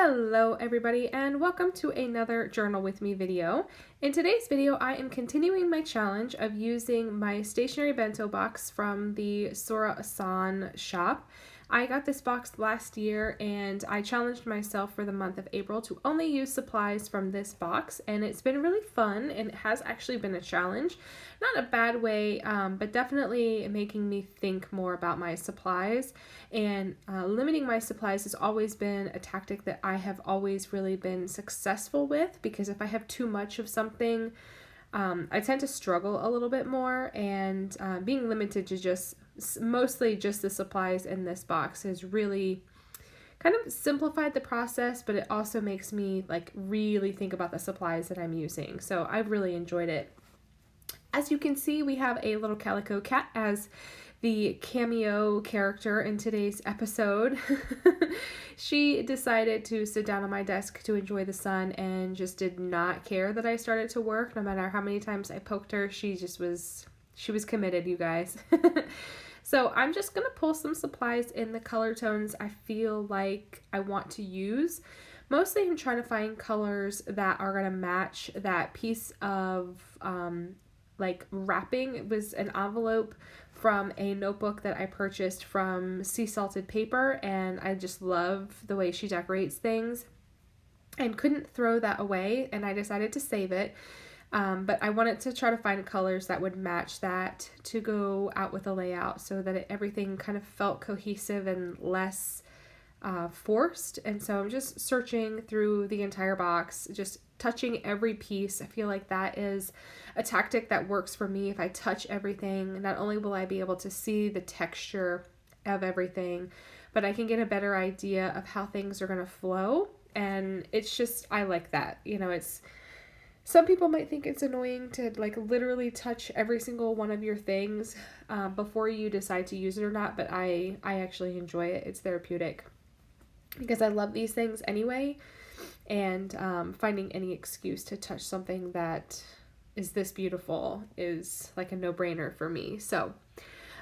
Hello everybody and welcome to another Journal With Me video. In today's video I am continuing my challenge of using my stationery bento box from the Sora Ahsan shop. I got this box last year and I challenged myself for the month of April to only use supplies from this box, and it's been really fun and it has actually been a challenge. Not a bad way, but definitely making me think more about my supplies, and limiting my supplies has always been a tactic that I have always really been successful with, because if I have too much of something, I tend to struggle a little bit more, and being limited to mostly just the supplies in this box has really kind of simplified the process, but it also makes me really think about the supplies that I'm using. So I've really enjoyed it. As you can see, we have a little calico cat as the cameo character in today's episode. She decided to sit down on my desk to enjoy the sun and just did not care that I started to work. No matter how many times I poked her, she was committed, you guys. So I'm just going to pull some supplies in the color tones I feel like I want to use. Mostly I'm trying to find colors that are going to match that piece of wrapping. It was an envelope from a notebook that I purchased from Sea Salted Paper, and I just love the way she decorates things and couldn't throw that away, and I decided to save it. But I wanted to try to find colors that would match that to go out with the layout so that everything kind of felt cohesive and less forced. And so I'm just searching through the entire box, just touching every piece. I feel like that is a tactic that works for me. If I touch everything, not only will I be able to see the texture of everything, but I can get a better idea of how things are going to flow. And it's just, I like that. Some people might think it's annoying to literally touch every single one of your things before you decide to use it or not, but I actually enjoy it. It's therapeutic because I love these things anyway, and finding any excuse to touch something that is this beautiful is like a no-brainer for me. So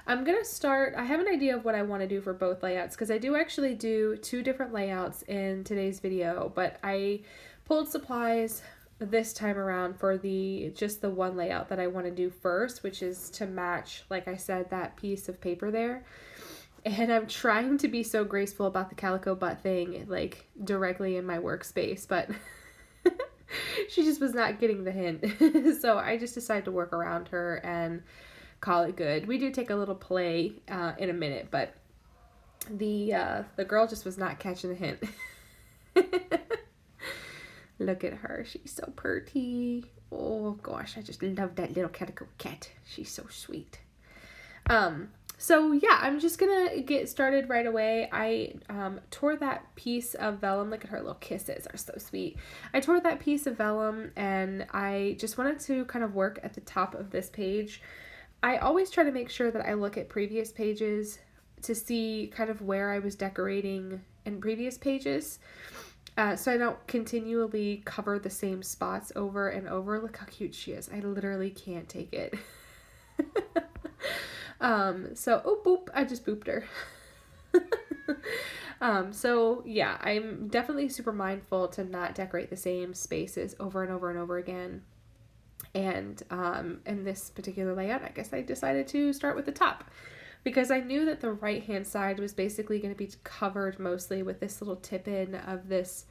I'm gonna start. I have an idea of what I want to do for both layouts, because I do actually do two different layouts in today's video, but I pulled supplies this time around for just the one layout that I want to do first, which is to match, like I said, that piece of paper there. And I'm trying to be so graceful about the calico butt thing, directly in my workspace, but she just was not getting the hint. So I just decided to work around her and call it good. We do take a little play in a minute, but the girl just was not catching the hint. Look at her. She's so pretty. Oh gosh, I just love that little calico cat. She's so sweet. So yeah, I'm just gonna get started right away. I tore that piece of vellum. Look at her little kisses, are so sweet. I tore that piece of vellum and I just wanted to kind of work at the top of this page. I always try to make sure that I look at previous pages to see kind of where I was decorating in previous pages. So I don't continually cover the same spots over and over. Look how cute she is. I literally can't take it. Oh, boop, I just booped her. So yeah, I'm definitely super mindful to not decorate the same spaces over and over and over again. And in this particular layout, I guess I decided to start with the top, because I knew that the right hand side was basically going to be covered mostly with this little tip-in of this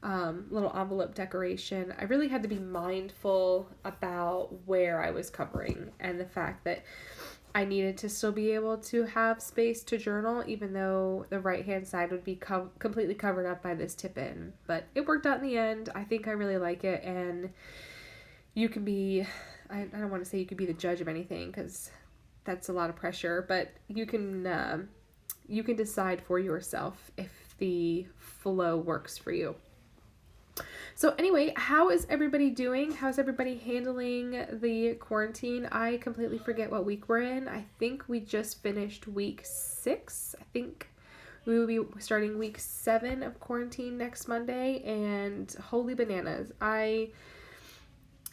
little envelope decoration. I really had to be mindful about where I was covering, and the fact that I needed to still be able to have space to journal, even though the right hand side would be completely covered up by this tip-in. But it worked out in the end. I think I really like it, and you can be, I don't want to say you could be the judge of anything, because that's a lot of pressure, but you can decide for yourself if the flow works for you. So anyway, how is everybody doing? How's everybody handling the quarantine? I completely forget what week we're in. I think we just finished week 6. I think we will be starting week 7 of quarantine next Monday, and holy bananas.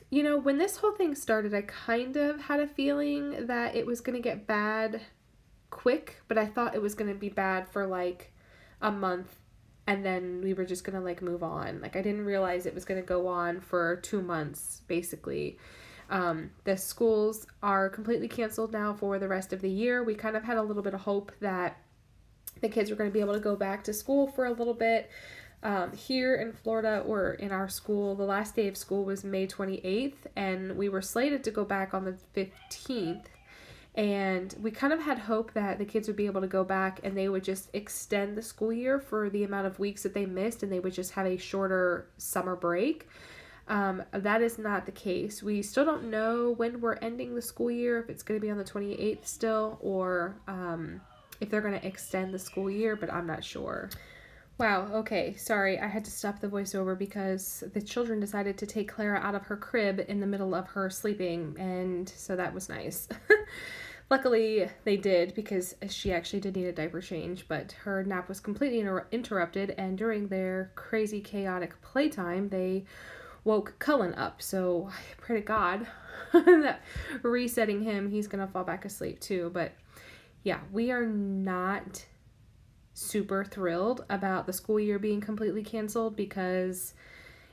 When this whole thing started, I kind of had a feeling that it was going to get bad quick, but I thought it was going to be bad for a month and then we were just gonna like move on. Like I didn't realize it was gonna go on for 2 months basically. The schools are completely canceled now for the rest of the year. We kind of had a little bit of hope that the kids were going to be able to go back to school for a little bit. Here in Florida, or in our school, the last day of school was May 28th, and we were slated to go back on the 15th. And we kind of had hope that the kids would be able to go back and they would just extend the school year for the amount of weeks that they missed, and they would just have a shorter summer break. That is not the case. We still don't know when we're ending the school year, if it's going to be on the 28th still, or if they're going to extend the school year, but I'm not sure. Wow, okay, sorry, I had to stop the voiceover because the children decided to take Clara out of her crib in the middle of her sleeping, and so that was nice. Luckily, they did, because she actually did need a diaper change, but her nap was completely interrupted, and during their crazy, chaotic playtime, they woke Cullen up, so I pray to God that resetting him, he's gonna fall back asleep too. But yeah, we are not super thrilled about the school year being completely canceled, because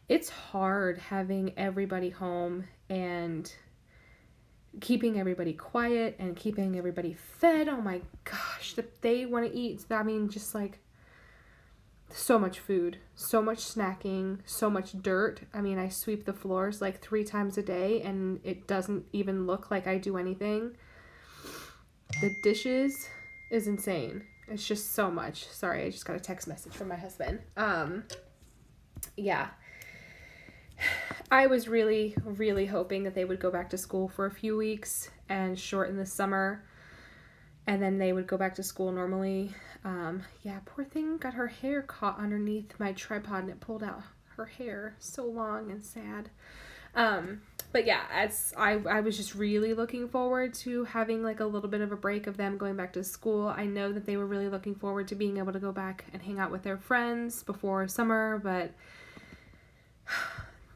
it's hard having everybody home and keeping everybody quiet and keeping everybody fed. Oh my gosh, that they want to eat. I mean, just like so much food, so much snacking, so much dirt. I mean, I sweep the floors like 3 times a day and it doesn't even look like I do anything. The dishes is insane. It's just so much. Sorry, I just got a text message from my husband. Yeah. I was really, really hoping that they would go back to school for a few weeks and shorten the summer, and then they would go back to school normally. Yeah, poor thing got her hair caught underneath my tripod and it pulled out her hair. So long and sad. But yeah, I was just really looking forward to having like a little bit of a break of them going back to school. I know that they were really looking forward to being able to go back and hang out with their friends before summer, but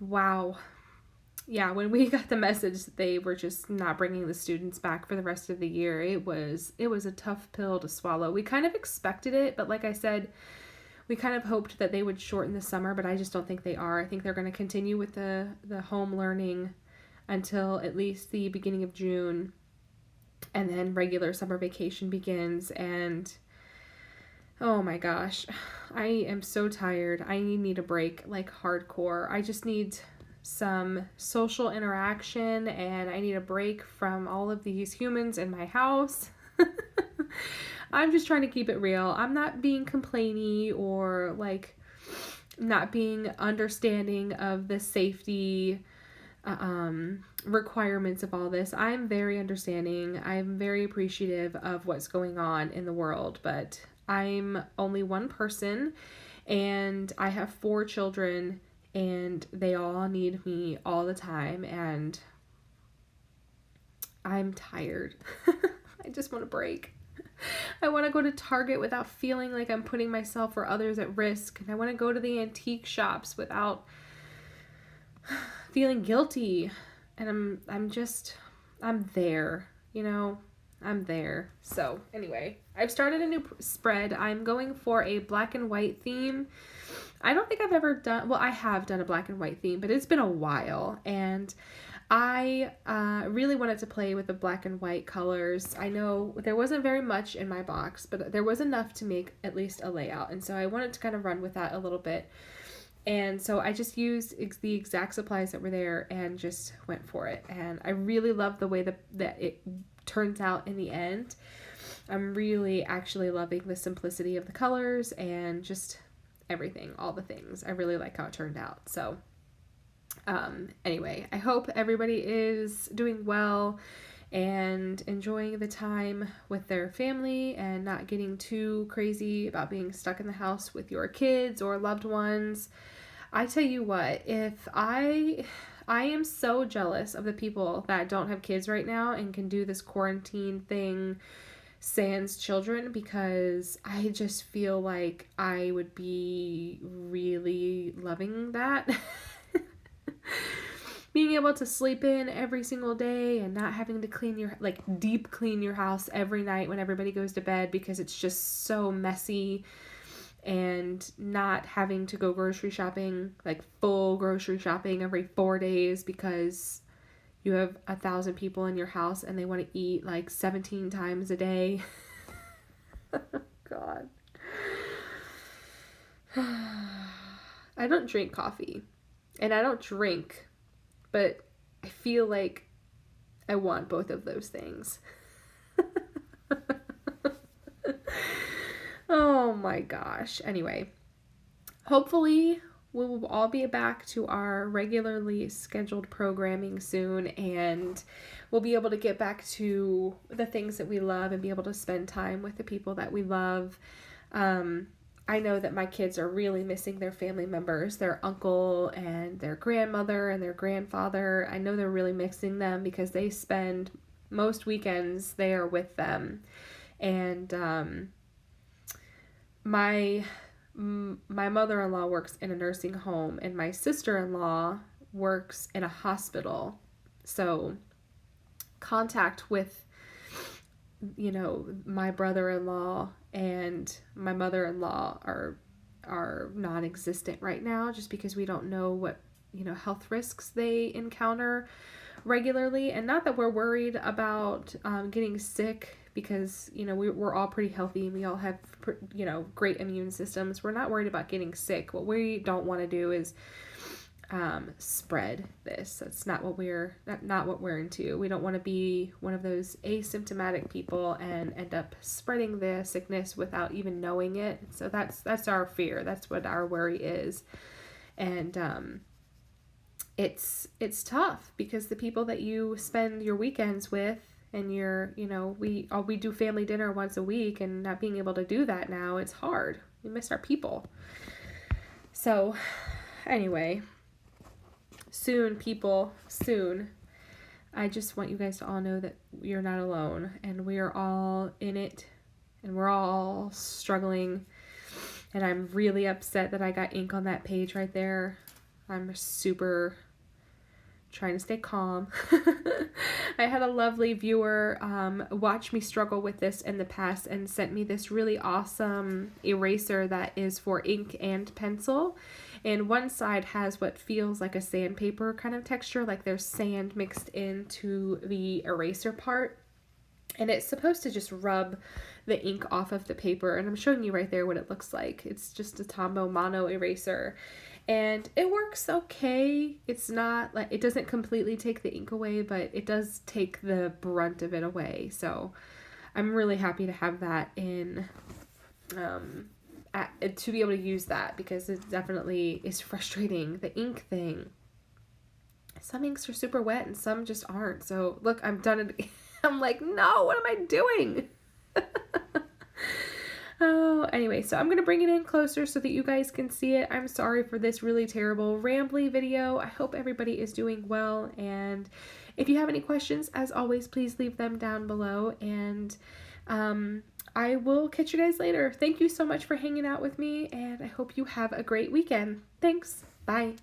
wow. Yeah, when we got the message that they were just not bringing the students back for the rest of the year, it was a tough pill to swallow. We kind of expected it, but like I said, we kind of hoped that they would shorten the summer, but I just don't think they are. I think they're going to continue with the home learning until at least the beginning of June, and then regular summer vacation begins. And oh my gosh, I am so tired. I need a break, like hardcore. I just need some social interaction, and I need a break from all of these humans in my house. I'm just trying to keep it real. I'm not being complainy or like not being understanding of the safety requirements of all this. I'm very understanding. I'm very appreciative of what's going on in the world, but I'm only one person and I have 4 children and they all need me all the time, and I'm tired. I just want a break. I want to go to Target without feeling like I'm putting myself or others at risk. And I want to go to the antique shops without feeling guilty. And I'm there, you know, I'm there. So anyway, I've started a new spread. I'm going for a black and white theme. I don't think I've ever done, well, I have done a black and white theme, but it's been a while. And I really wanted to play with the black and white colors. I know there wasn't very much in my box, but there was enough to make at least a layout. And so I wanted to kind of run with that a little bit. And so I just used the exact supplies that were there and just went for it. And I really love the way that it turns out in the end. I'm really actually loving the simplicity of the colors and just everything, all the things. I really like how it turned out. So anyway, I hope everybody is doing well and enjoying the time with their family and not getting too crazy about being stuck in the house with your kids or loved ones. I tell you what, if I am so jealous of the people that don't have kids right now and can do this quarantine thing sans children, because I just feel like I would be really loving that. Being able to sleep in every single day and not having to deep clean your house every night when everybody goes to bed because it's just so messy. and not having to go grocery shopping, like full grocery shopping every 4 days because you have 1,000 people in your house and they want to eat like 17 times a day. God. I don't drink coffee and I don't drink, but I feel like I want both of those things. Oh my gosh. Anyway, hopefully we will all be back to our regularly scheduled programming soon, and we'll be able to get back to the things that we love and be able to spend time with the people that we love. I know that my kids are really missing their family members, their uncle and their grandmother and their grandfather. I know they're really missing them because they spend most weekends there with them. And my mother-in-law works in a nursing home and my sister-in-law works in a hospital. So contact with, you know, my brother-in-law and my mother-in-law are non-existent right now just because we don't know what, you know, health risks they encounter regularly. And not that we're worried about getting sick, because, you know, we're all pretty healthy and we all have, you know, great immune systems. We're not worried about getting sick. What we don't want to do is spread this. That's not what we're into. We don't want to be one of those asymptomatic people and end up spreading the sickness without even knowing it. So that's our fear. That's what our worry is. And it's tough because the people that you spend your weekends with, and we do family dinner once a week, and not being able to do that now, it's hard. We miss our people. So anyway, soon, people, soon. I just want you guys to all know that you're not alone, and we are all in it, and we're all struggling. And I'm really upset that I got ink on that page right there. I'm super trying to stay calm. I had a lovely viewer watch me struggle with this in the past and sent me this really awesome eraser that is for ink and pencil. And one side has what feels like a sandpaper kind of texture, like there's sand mixed into the eraser part. And it's supposed to just rub the ink off of the paper. And I'm showing you right there what it looks like. It's just a Tombow mono eraser. And it works okay. It's not like, it doesn't completely take the ink away, but it does take the brunt of it away. So I'm really happy to have that in, to be able to use that, because it definitely is frustrating. The ink thing. Some inks are super wet and some just aren't. So look, I've done it. I'm like, no, what am I doing? Oh, anyway, so I'm going to bring it in closer so that you guys can see it. I'm sorry for this really terrible rambly video. I hope everybody is doing well. And if you have any questions, as always, please leave them down below. And I will catch you guys later. Thank you so much for hanging out with me, and I hope you have a great weekend. Thanks. Bye.